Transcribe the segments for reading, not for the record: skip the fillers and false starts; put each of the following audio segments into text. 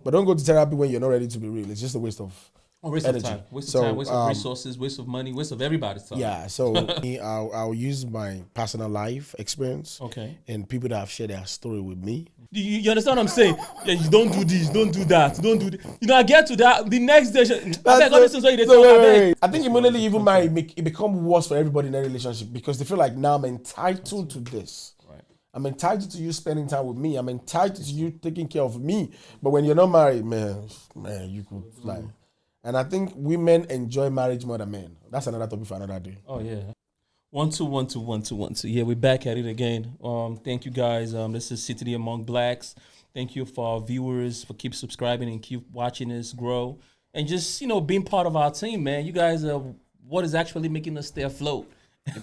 But don't go to therapy when you're not ready to be real. It's just a waste of waste energy. of time, waste of time, waste of resources, waste of money, waste of everybody's time. Yeah, so I'll use my personal life experience and people that have shared their story with me. You understand what I'm saying? Yeah, you don't do this, don't do that, don't do this. You know, I get to that the next day. I think immediately even it become worse for everybody in a relationship because they feel like now I'm entitled to this. Right. I'm entitled to you spending time with me. I'm entitled to you taking care of me. But when you're not married, man, you could fly. And I think women enjoy marriage more than men. That's another topic for another day. Oh yeah. 1 2 1 2 1 2 1 2. Yeah, we're back at it again. Thank you guys. This is CTDAmongblacks. Thank you for our viewers for keep subscribing and keep watching us grow and just being part of our team, man. You guys are what is actually making us stay afloat,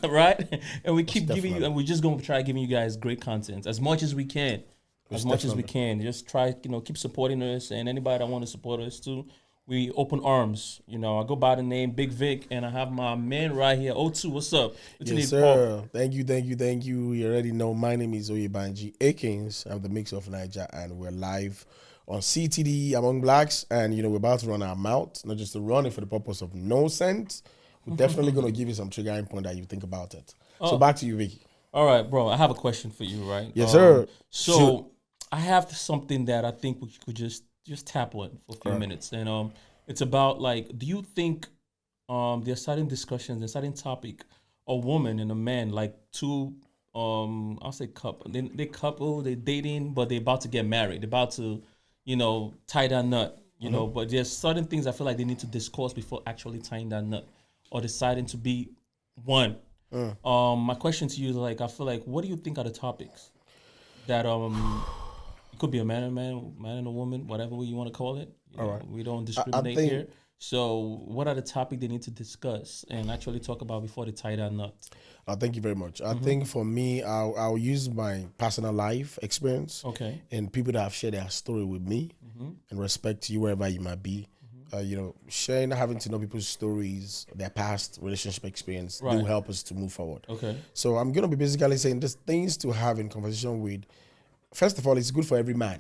right? And we keep giving you, and we're just going to try giving you guys great content as much as we can, as we can. Just try, keep supporting us, and anybody that want to support us too. We open arms. I go by the name Big Vic, and I have my man right here. O2, what's up? Yes, sir. Thank you. You already know my name is Oyebanji, Akins. I'm the mix of Niger, and we're live on CTDAmongblacks, and we're about to run our mouth, not just to run it for the purpose of no sense. We're definitely going to give you some triggering point that you think about it. So back to you, Vicky. All right, bro. I have a question for you, right? Yes, sir. So I have something that I think we could just tap on for a few minutes, and it's about do you think there are certain discussions and certain topic, a woman and a man, like two I'll say couple, they're dating, but they're about to get married, they're about to tie that nut, but there's certain things I feel like they need to discuss before actually tying that nut or deciding to be one. My question to you is I feel like, what do you think are the topics that it could be a man and a woman, whatever you want to call it. Right. We don't discriminate here. So what are the topics they need to discuss and actually talk about before they tie that nut? Thank you very much. I think for me, I'll use my personal life experience and people that have shared their story with me and respect to you wherever you might be. Sharing, having to know people's stories, their past relationship experience will help us to move forward. So I'm going to be basically saying there's things to have in conversation with. First of all, it's good for every man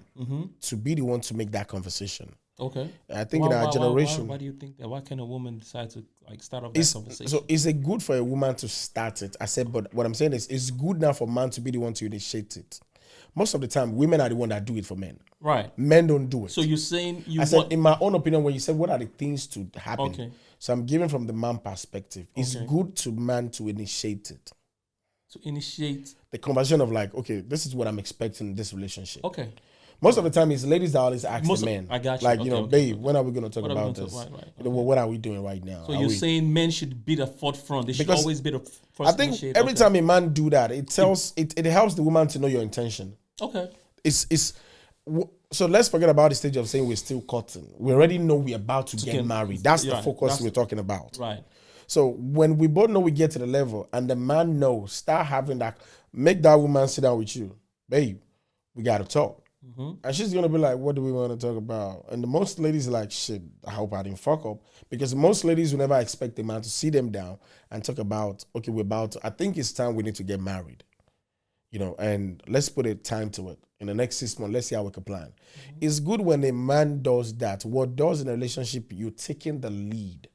to be the one to make that conversation. I think in our generation... Why do you think that? Why can a woman decide to start off that conversation? So is it good for a woman to start it? I said, but what I'm saying is it's good now for man to be the one to initiate it. Most of the time, women are the one that do it for men. Right. Men don't do it. So you're saying said, in my own opinion, when you said what are the things to happen, so I'm giving from the man perspective. It's good to man to initiate it. To initiate the conversation of this is what I'm expecting in this relationship. Most of the time, it's ladies that always ask the men. I got you. Babe, when are we going to talk about this? What are we doing right now? So you're saying men should be the forefront. They should always be the first. I think every time a man do that, it helps the woman to know your intention. So let's forget about the stage of saying we're still courting. We already know we're about to get married. That's the focus we're talking about. Right. So when we both know we get to the level and the man knows, start having that, make that woman sit down with you. Babe, we got to talk. And she's going to be like, what do we want to talk about? And the most ladies are like, shit, I hope I didn't fuck up. Because most ladies will never expect a man to sit them down and talk about, I think it's time we need to get married. And let's put a time to it. In the next 6 months, let's see how we can plan. It's good when a man does that. What does in a relationship, you're taking the lead.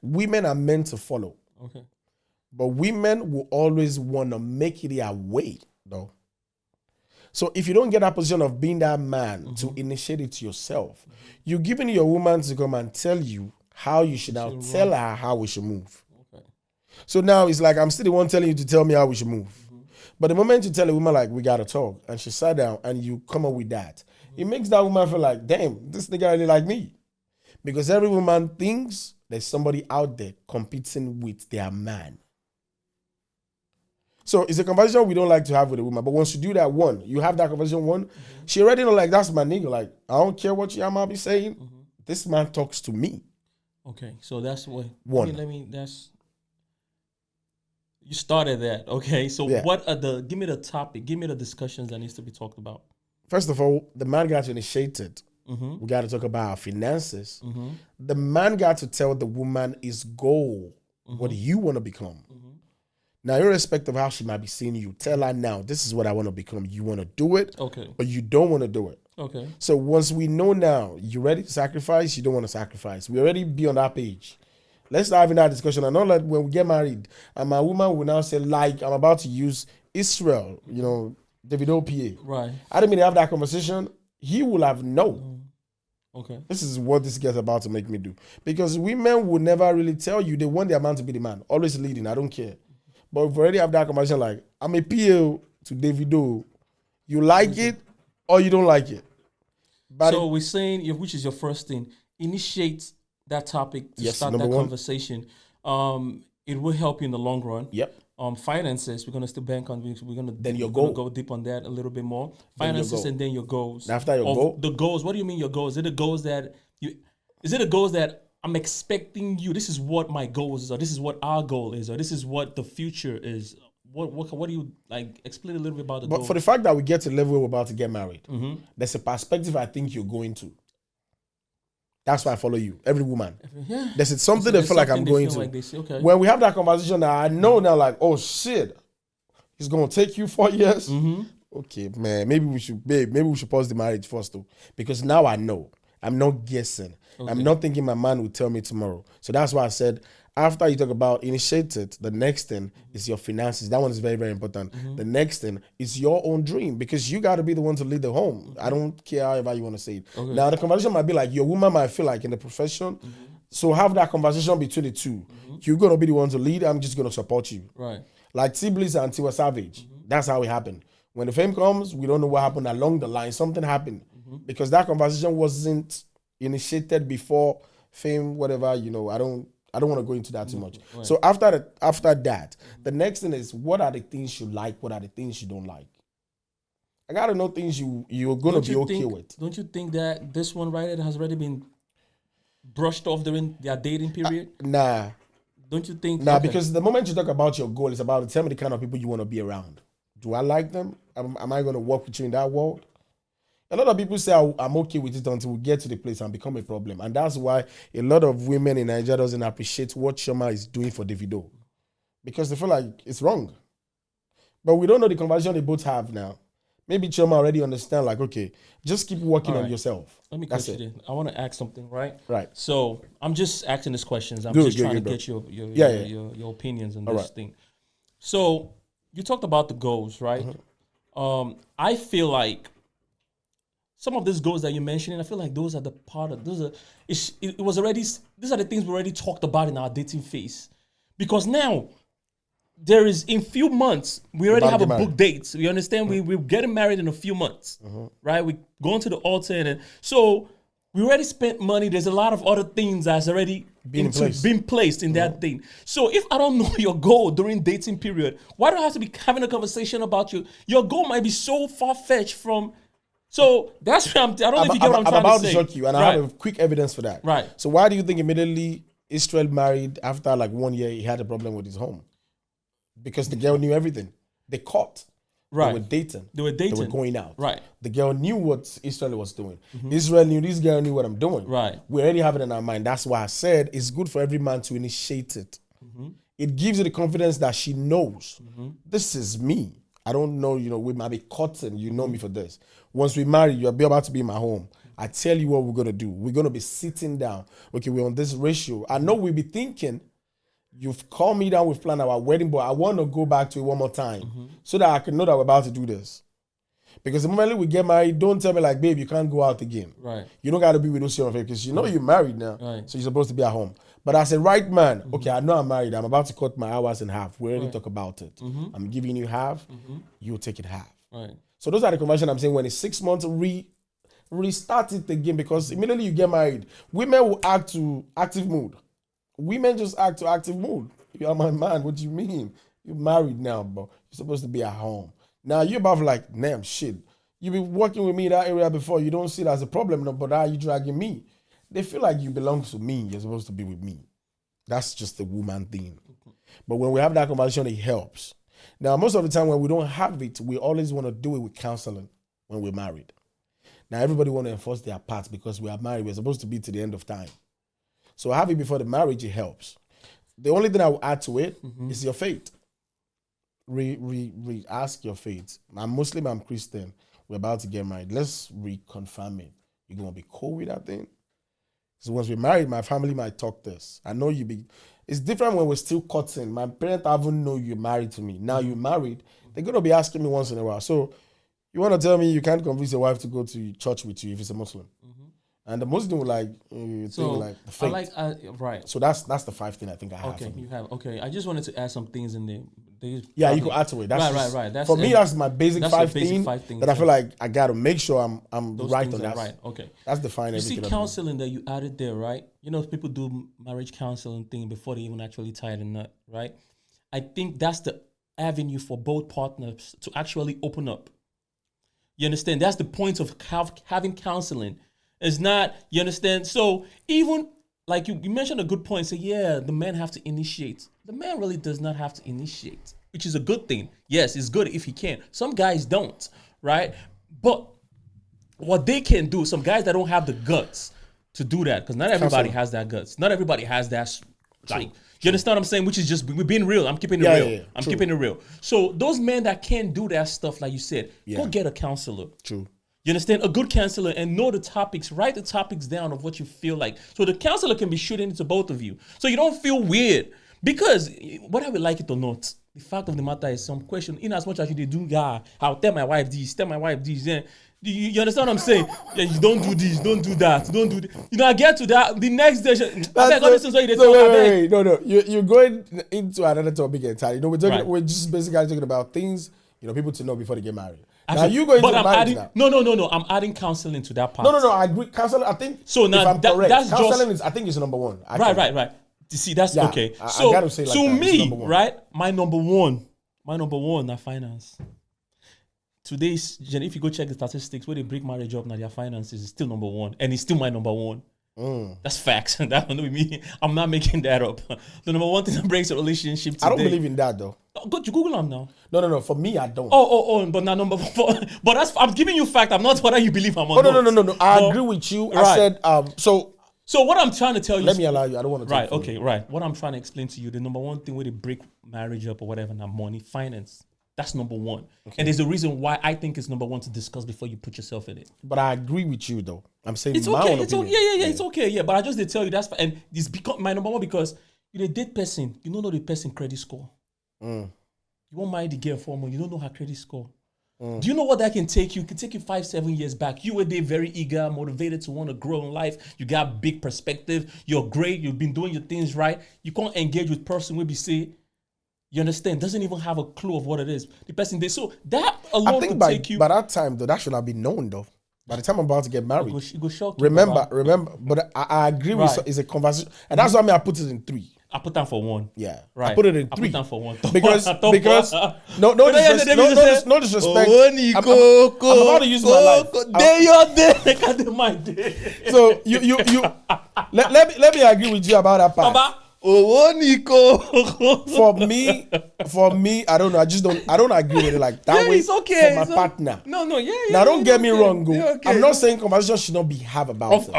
Women are meant to follow. But women will always want to make it their way, though. So if you don't get that position of being that man to initiate it yourself, you're giving your woman to come and tell you how you should now tell her how we should move. So now it's like I'm still the one telling you to tell me how we should move. But the moment you tell a woman we got to talk and she sat down and you come up with that, it makes that woman feel like, damn, this nigga really like me. Because every woman thinks there's somebody out there competing with their man. So it's a conversation we don't like to have with a woman. But once you do that you have that conversation she already know that's my nigga. I don't care what you might be saying. This man talks to me. So that's what you started that. So what are give me the topic, give me the discussions that needs to be talked about. First of all, the man got to initiate it. We got to talk about our finances. The man got to tell the woman his goal, what you want to become. Now, irrespective of how she might be seeing you, tell her now, this is what I want to become. You want to do it, but you don't want to do it. Okay. So once we know now, you ready to sacrifice, you don't want to sacrifice. We already be on that page. Let's start having that discussion. And not like when we get married, and my woman will now say, like, I'm about to use Israel, David O.P.A. Right. I didn't mean to have that conversation. He will have no. Okay. This is what this guy's about to make me do. Because women will never really tell you they want their man to be the man. Always leading. I don't care. But if we already have that conversation, like, I'm a PO to Davido. You like it or you don't like it. But so we're saying, which is your first thing, initiate that topic to start that conversation. It will help you in the long run. Yep. Finances, we're gonna still bank on. We're gonna go deep on that a little bit more. Finances and then your goals. After your goal, the goals. What do you mean your goals? Is it the goals that you? Is it the goals that I'm expecting you? This is what my goals is, or this is what our goal is, or this is what the future is. What do you like? Explain a little bit about the goals. For the fact that we get to the level we're about to get married, there's a perspective I think you're going to. That's why I follow you. Every woman. Yeah. There's something they feel like I'm going to. Like they say, okay. When we have that conversation, I know now, like, oh shit, it's gonna take you 4 years. Okay, man. Maybe we should pause the marriage first, though, because now I know. I'm not guessing. Okay. I'm not thinking my man will tell me tomorrow. So that's why I said, after you talk about initiated, the next thing is your finances. That one is very, very important. The next thing is your own dream, because you got to be the one to lead the home. I don't care however you want to say it. Okay. Now, the conversation might be like, your woman might feel like in the profession. So have that conversation between the two. You're going to be the one to lead. I'm just going to support you. Right. Like T-Bliss and Tiwa Savage. That's how it happened. When the fame comes, we don't know what happened along the line. Something happened. Because that conversation wasn't initiated before fame, whatever, I don't want to go into that too much. Right. So after that, the next thing is, what are the things you like? What are the things you don't like? I got to know things you're going to be okay with. Don't you think that this one right here has already been brushed off during their dating period? Nah. Don't you think? Nah, because the moment you talk about your goal, it's about tell me the kind of people you want to be around. Do I like them? Am I going to work with you in that world? A lot of people say I'm okay with it until we get to the place and become a problem. And that's why a lot of women in Nigeria doesn't appreciate what Chioma is doing for Davido. Because they feel like it's wrong. But we don't know the conversation they both have now. Maybe Chioma already understand, like, okay, just keep working on yourself. Let me cut you there. I want to ask something, right? Right. So I'm just asking these questions. I'm just trying to get your opinions on this thing. So you talked about the goals, right? I feel like some of these goals that you're mentioning, I feel like those are the part of those are. These are the things we already talked about in our dating phase, because now there is in few months we already have a book date. You understand? We're getting married in a few months, right? We going to the altar, and so we already spent money. There's a lot of other things that's already been placed in that thing. So if I don't know your goal during dating period, why do I have to be having a conversation about you? Your goal might be so far-fetched from. So that's where I don't know if you get what I'm trying to say. I'm about to shock you, and I have a quick evidence for that. Right. So why do you think immediately Israel married after like 1 year, he had a problem with his home? Because the girl knew everything. They caught. Right. They were dating. They were going out. Right. The girl knew what Israel was doing. Israel knew this girl knew what I'm doing. Right. We already have it in our mind. That's why I said it's good for every man to initiate it. It gives you the confidence that she knows. This is me. I don't know, we might be caught and you know me for this. Once we marry, you'll be about to be in my home. I tell you what we're going to do. We're going to be sitting down. Okay, we're on this ratio. I know we'll be thinking, you've called me down, we've planned our wedding, but I want to go back to it one more time so that I can know that we're about to do this. Because the moment we get married, don't tell me like, babe, you can't go out again. Right. You don't got to be with us here because you're married now. Right. So you're supposed to be at home. But as a right man, okay, I know I'm married. I'm about to cut my hours in half. We already talk about it. I'm giving you half. You take it half. Right. So those are the conversations I'm saying. When it's 6 months, restart it again, because immediately you get married, women will act to active mood. Women just act to active mood. You are my man. What do you mean? You're married now, bro. You're supposed to be at home. Now you're about like, damn shit. You've been working with me in that area before. You don't see it as a problem, no, but now you dragging me. They feel like you belong to me. You're supposed to be with me. That's just the woman thing. But when we have that conversation, it helps. Now, most of the time when we don't have it, we always want to do it with counseling when we're married. Now, everybody want to enforce their parts because we are married. We're supposed to be to the end of time. So have it before the marriage, it helps. The only thing I will add to it is your faith. Ask your faith. I'm Muslim, I'm Christian. we're about to get married. Let's reconfirm it. You gonna be cool with that thing? So once we're married, my family might talk this. I know you be. It's different when we're still courting. My parents haven't know you're married to me. Now you're married. They're gonna be asking me once in a while. So you want to tell me you can't convince your wife to go to church with you if it's a Muslim? And the Muslim will like the faith. Right. So that's the 5 thing I think I have. Okay, you have. Okay, I just wanted to add some things in there. You can add to it. That's right. That's for me. That's my basic five things that I feel like I gotta make sure I'm right on that. Right. Okay. That's defining. You see, counseling that you added there, right? You know, people do marriage counseling thing before they even actually tie the knot, right? I think that's the avenue for both partners to actually open up. You understand? That's the point of having counseling. It's not, you understand? So even like you mentioned a good point. Say, yeah, the man have to initiate. The man really does not have to initiate, which is a good thing. Yes, it's good if he can. Some guys don't, right? But what they can do, some guys that don't have the guts to do that, because not everybody has that guts. Not everybody has that, like, you understand what I'm saying? Which is just, we're being real. I'm keeping it real. Yeah, I'm keeping it real. So those men that can't do that stuff, like you said, go get a counselor. True. You understand? A good counselor, and know the topics, write the topics down of what you feel like. So the counselor can be shooting into both of you. So you don't feel weird. Because whether we like it or not, the fact of the matter is some question, in as much as you do, I'll tell my wife this, yeah. You understand what I'm saying? Yeah, you don't do this, don't do that, don't do this. You know, I get to that, the next day, No, you're going into another topic entirely. You know, we're just basically talking about things, you know, people to know before they get married. Now you go into marriage now. No. I'm adding counseling to that part. No. I agree. Counseling, I think. So now if I'm correct, that's counseling is, I think, is number one. Right. You see, that's okay. So I gotta say like to me, right? My number one, na finance. Today's, if you go check the statistics, where they break marriage up now, their finances is still number one, and it's still my number one. That's facts. That don't be me. I'm not making that up. The number one thing that breaks a relationship today. I don't believe in that though. Go to Google them now. No. For me, I don't. But now number 4. But that's, I'm giving you fact. I'm not whether you believe I'm on. No. I agree with you. Right. I said So what I'm trying to tell you. Let me allow you. I don't want to. Right. Okay. Right. What I'm trying to explain to you, the number one thing where they break marriage up or whatever, now money, finance. That's number one. Okay. And there's a reason why I think it's number one to discuss before you put yourself in it. But I agree with you though. I'm saying it's my okay. own opinion. It's okay. Yeah. But I just did tell you that's, and it's become my number one because you a date person, you don't know the person credit score. You won't marry the girl for money, you don't know her credit score. Do you know what that can take you? It can take you 5-7 years back. You were there very eager, motivated to want to grow in life. You got big perspective. You're great. You've been doing your things right. You can't engage with person where we say, you understand, doesn't even have a clue of what it is. The person they so that alone could take you. By that time though, that should have been known though. By the time I'm about to get married, it go shock remember. But I agree with it's a conversation, and that's why I put it in 3. I put down for 1. Yeah, right. I put it in 3. I put down for 1 because no disrespect. I'm about to use my life. My day. So you let me agree with you about that part. For me, I don't know. I don't agree with it like that way. It's okay. For my partner. No. Now don't get me wrong, go. Okay. I'm not saying conversation should not be have about it.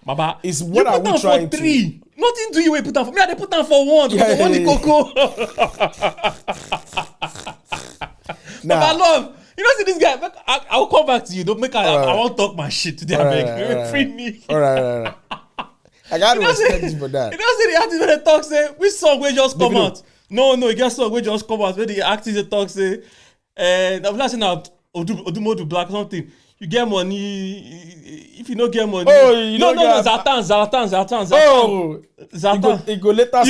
Baba, it's what are we trying to? 3. Nothing do you put down for me. I they put down for 1. Nah. But I love. You know, see this guy. I'll come back to you. Don't make. I won't talk my shit today. Right. Free me. All right. I gotta respect you for that. You know, see the artist when they talk say, which song will just come out? No, you get song will just come out. When the artist they talk say, and I'm not saying now, Odumodu Black or something. You get money. If you don't get money, no, Zlatan. Oh, Zlatan. It go later. No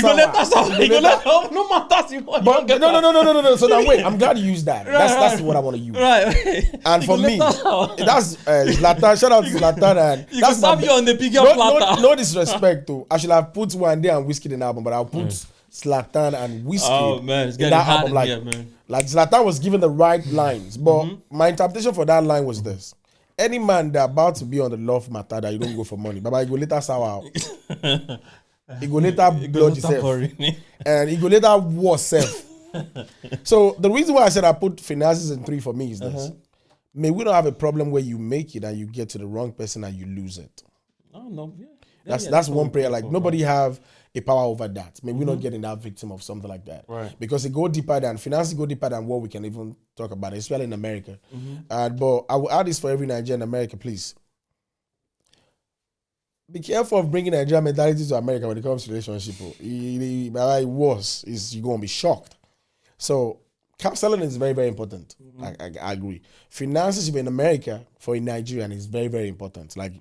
matter. But no. So now wait, I'm glad you used that. That's what I want to use. Right. And for me, that's Zlatan. Shout out to Zlatan. And you can serve you on the bigger platter. No disrespect though. I should have put one day and Whiskey in the album, but I'll put Zlatan and Whiskey. Oh man, it's getting hard in here, man. Like Zlatan was given the right lines, but my interpretation for that line was this: any man that about to be on the love matter that you don't go for money, but you go later sour out. You go later blood yourself, and you go later war self. So the reason why I said I put finances in 3 for me is this: may we don't have a problem where you make it and you get to the wrong person and you lose it. Oh no, yeah. That's one prayer. Like nobody have a power over that. Maybe we're not Mm-hmm. getting that victim of something like that. Right. Because finances go deeper than what we can even talk about, especially in America. Mm-hmm. But I will add this for every Nigerian in America, please. Be careful of bringing Nigerian mentality to America when it comes to relationship. Worse is you're gonna be shocked. So counseling is very, very important. I agree. Finances in America for a Nigerian is very, very important. Like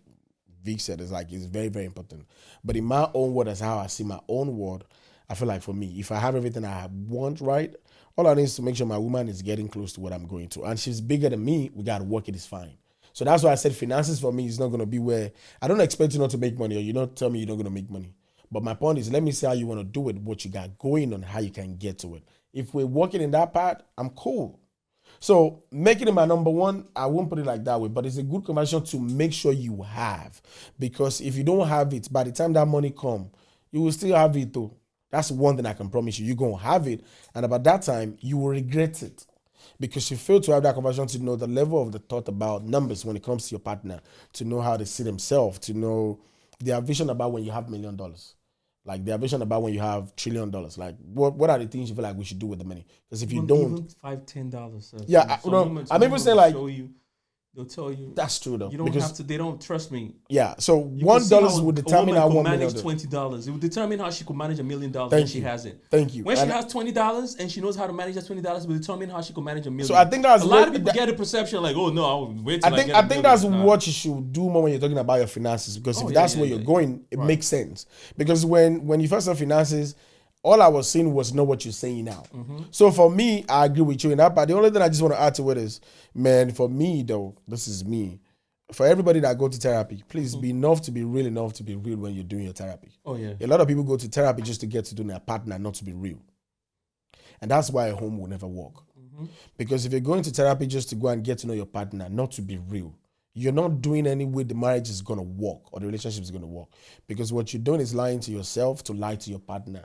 Vic said, it's very, very important. But in my own word, as how I see my own word, I feel like for me, if I have everything I want right, all I need is to make sure my woman is getting close to what I'm going to. And she's bigger than me, we gotta work it is fine. So that's why I said finances for me is not gonna be where I don't expect you not to make money or you don't tell me you're not gonna make money. But my point is, let me see how you want to do it, what you got going on, how you can get to it. If we're working in that part, I'm cool. So making it my number one, I won't put it like that way, but it's a good conversation to make sure you have. Because if you don't have it, by the time that money come, you will still have it though. That's one thing I can promise you. You're going to have it. And about that time, you will regret it. Because you fail to have that conversation to know the level of the thought about numbers when it comes to your partner, to know how they see themselves, to know their vision about when you have $1 million. Like their vision about when you have $1 trillion. Like what are the things you feel like we should do with the money? Because if you don't, even $5-10. Yeah, I'm even saying like they'll tell you that's true though. you don't have to. They don't trust me. Yeah, so $1 would determine how $1 million. Manage $20. It would determine how she could manage $1 million. Thank she you. has it. Thank you. When she has $20 and she knows how to manage that $20, it will determine how she could manage $1 million. So I think that's a lot of people get a perception like, oh no, I will wait till I think that's what you should do more when you're talking about your finances. Because if that's where you're going, it makes sense. Because when you first have finances, all I was saying was not what you're saying now. So for me, I agree with you in that part. The only thing I just want to add to it is, man, for me though, this is me. For everybody that go to therapy, please be enough to be real when you're doing your therapy. Oh yeah. A lot of people go to therapy just to get to know their partner, not to be real. And that's why a home will never work. Because if you're going to therapy just to go and get to know your partner, not to be real, you're not doing any way the marriage is going to work or the relationship is going to work. Because what you're doing is lying to yourself to lie to your partner.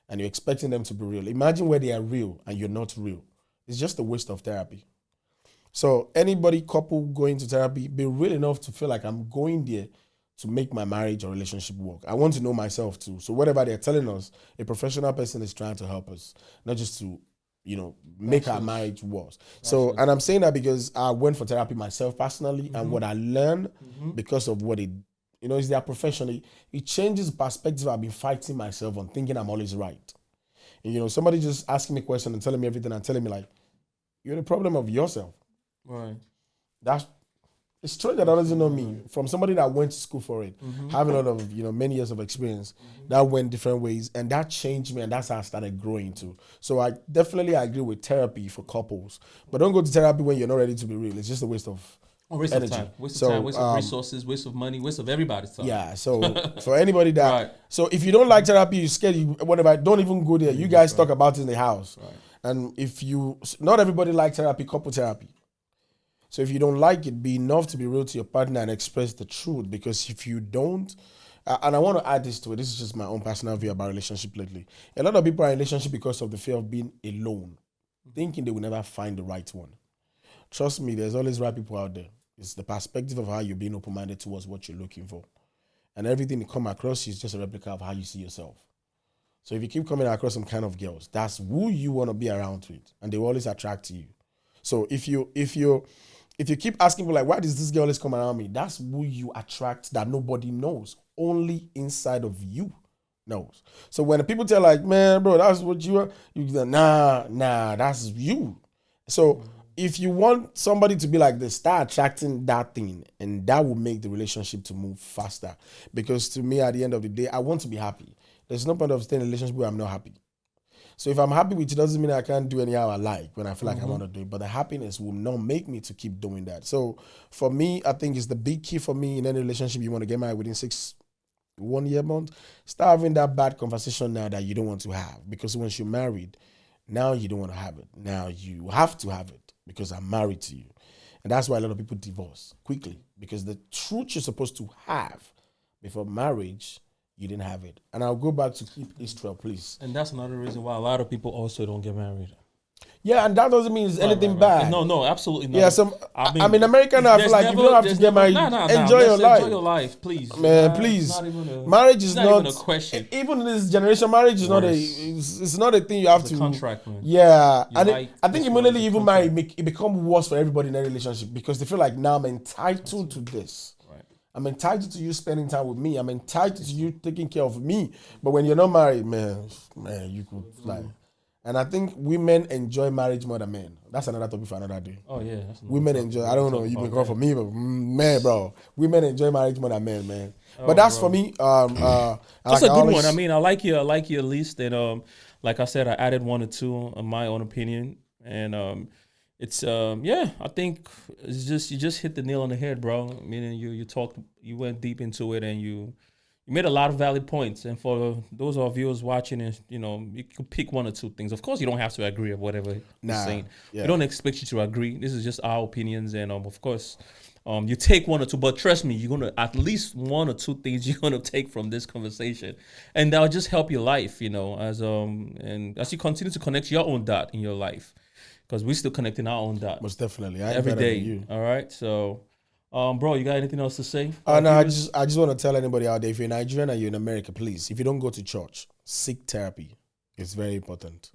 And you're expecting them to be real. Imagine where they are real and you're not real. It's just a waste of therapy. So anybody, couple going to therapy, be real enough to feel like I'm going there to make my marriage or relationship work. I want to know myself too. So whatever they're telling us, a professional person is trying to help us, not just to, make our marriage work. So, and I'm saying that because I went for therapy myself personally, and what I learned because of what is their profession. It changes the perspective I've been fighting myself on, thinking I'm always right. And, somebody just asking me a question and telling me everything and telling me like, you're the problem of yourself. Right. It's strange that doesn't know me from somebody that went to school for it, having a lot of many years of experience that went different ways, and that changed me, and that's how I started growing too. So I definitely agree with therapy for couples, but don't go to therapy when you're not ready to be real. It's just a waste of waste energy. Of time, waste of time, waste of resources, waste of money, waste of everybody's time. Yeah. So for anybody that, so if you don't like therapy, you're scared, whatever, don't even go there. You guys talk about it in the house, and if not everybody likes therapy, couple therapy. So if you don't like it, be enough to be real to your partner and express the truth. Because if you don't, and I want to add this to it, this is just my own personal view about relationship lately. A lot of people are in relationship because of the fear of being alone, thinking they will never find the right one. Trust me, there's always right people out there. It's the perspective of how you're being open-minded towards what you're looking for. And everything that come across you is just a replica of how you see yourself. So if you keep coming across some kind of girls, that's who you want to be around with. And they will always attract you. So if you keep asking people like, why does this girl always come around me? That's who you attract that nobody knows. Only inside of you knows. So when people tell like, man, bro, that's what you are, you go, nah, that's you. So if you want somebody to be like this, start attracting that thing, and that will make the relationship to move faster. Because to me, at the end of the day, I want to be happy. There's no point of staying in a relationship where I'm not happy. So if I'm happy with it, doesn't mean I can't do anyhow I like when I feel like I want to do it. But the happiness will not make me to keep doing that. So for me, I think it's the big key for me in any relationship. You want to get married within 1 year month, start having that bad conversation now that you don't want to have. Because once you're married, now you don't want to have it. Now you have to have it because I'm married to you. And that's why a lot of people divorce quickly. Because the truth you're supposed to have before marriage, you didn't have it. And I'll go back to keep Israel, please. And that's another reason why a lot of people also don't get married. Yeah, and that doesn't mean it's anything bad. No, absolutely not. Yeah, I mean, America now, I feel like if you don't have to get married, enjoy your life. Enjoy your life, please. Man, please. Marriage is not even a question. Even in this generation, marriage is it's not a thing you have to. Contract, man. Yeah, and I think immediately even married, it become worse for everybody in a relationship because they feel like now I'm entitled to this. I'm entitled to you spending time with me. I'm entitled to you taking care of me. But when you're not married, man, you could like. And I think women enjoy marriage more than men. That's another topic for another day. Oh yeah, women enjoy. I don't know. You can call for me, but man, bro, women enjoy marriage more than men, man. Oh, but that's bro. for me. That's a good one. I mean, I like your list, and like I said, I added one or two in my own opinion, and it's yeah, I think it's just you just hit the nail on the head, bro. Meaning you went deep into it, and you made a lot of valid points. And for those of our viewers watching, and you can pick one or two things. Of course, you don't have to agree with whatever you're saying. Yeah. We don't expect you to agree. This is just our opinions, and of course, you take one or two. But trust me, you're gonna at least one or two things you're gonna take from this conversation, and that'll just help your life. As you continue to connect your own dot in your life. Because we're still connecting our own dot. Most definitely. Every day. All right. So, bro, you got anything else to say? No, I just want to tell anybody out there, if you're Nigerian and you're in America, please, if you don't go to church, seek therapy. It's very important.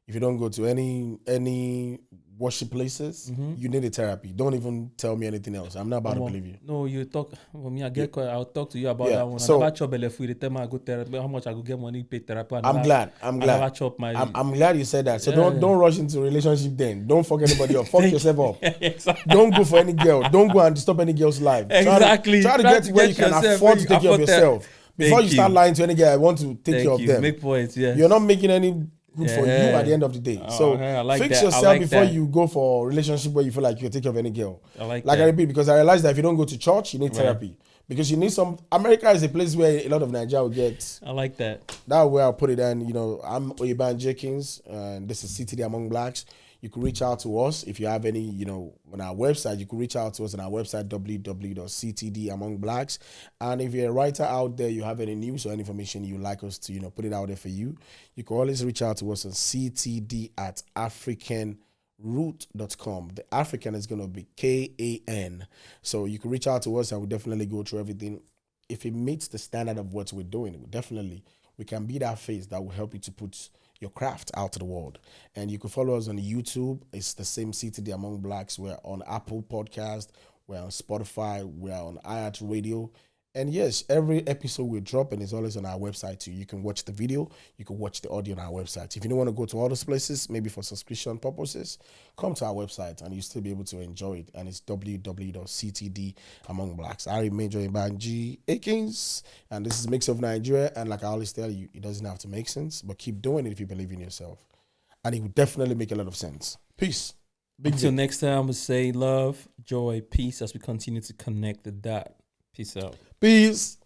If you don't go to any worship places, you need a therapy. Don't even tell me anything else. I'm not about to believe you. No, you talk. I'll talk to you about that one. So, I never chop belly food. They tell me I go therapy. How much I go get money pay therapy? I'm glad. I never chop my. I'm glad you said that. So don't rush into a relationship. Then don't fuck anybody up. Fuck yourself up. Exactly. Don't go for any girl. Don't go and disturb any girl's life. Exactly. Try to get to where you can afford to take care of yourself. Before you start lying to any guy, I want to take care of them. Make points. Yeah. You're not making any good for you at the end of the day. So fix yourself before you go for a relationship where you feel like you can take care of any girl. I repeat, because I realized that if you don't go to church, you need therapy. Because you need America is a place where a lot of Nigeria will get. I like that. That's where I'll put it. And, I'm Oyebanji Akins, and this is CTDAmongblacks. You can reach out to us if you have any, on our website. You can reach out to us on our website, www.CTDAmongblacks. And if you're a writer out there, you have any news or any information you'd like us to, put it out there for you, you can always reach out to us on ctd@africanroot.com. The African is going to be KAN. So you can reach out to us and we'll definitely go through everything. If it meets the standard of what we're doing, we can be that face that will help you to put your craft out to the world. And you can follow us on YouTube. It's the same CTDAmongblacks. We're on Apple Podcast. We're on Spotify. We're on iHeartRadio. And yes, every episode we drop and is always on our website too. You can watch the video. You can watch the audio on our website. If you don't want to go to all those places, maybe for subscription purposes, come to our website and you'll still be able to enjoy it. And it's www.CTDAmongblacks. I remain Oyebanji Akins, and this is Mix of Nigeria. And like I always tell you, it doesn't have to make sense, but keep doing it if you believe in yourself. And it will definitely make a lot of sense. Peace. Until next time, we say love, joy, peace as we continue to connect the dot. Peace out. Peace.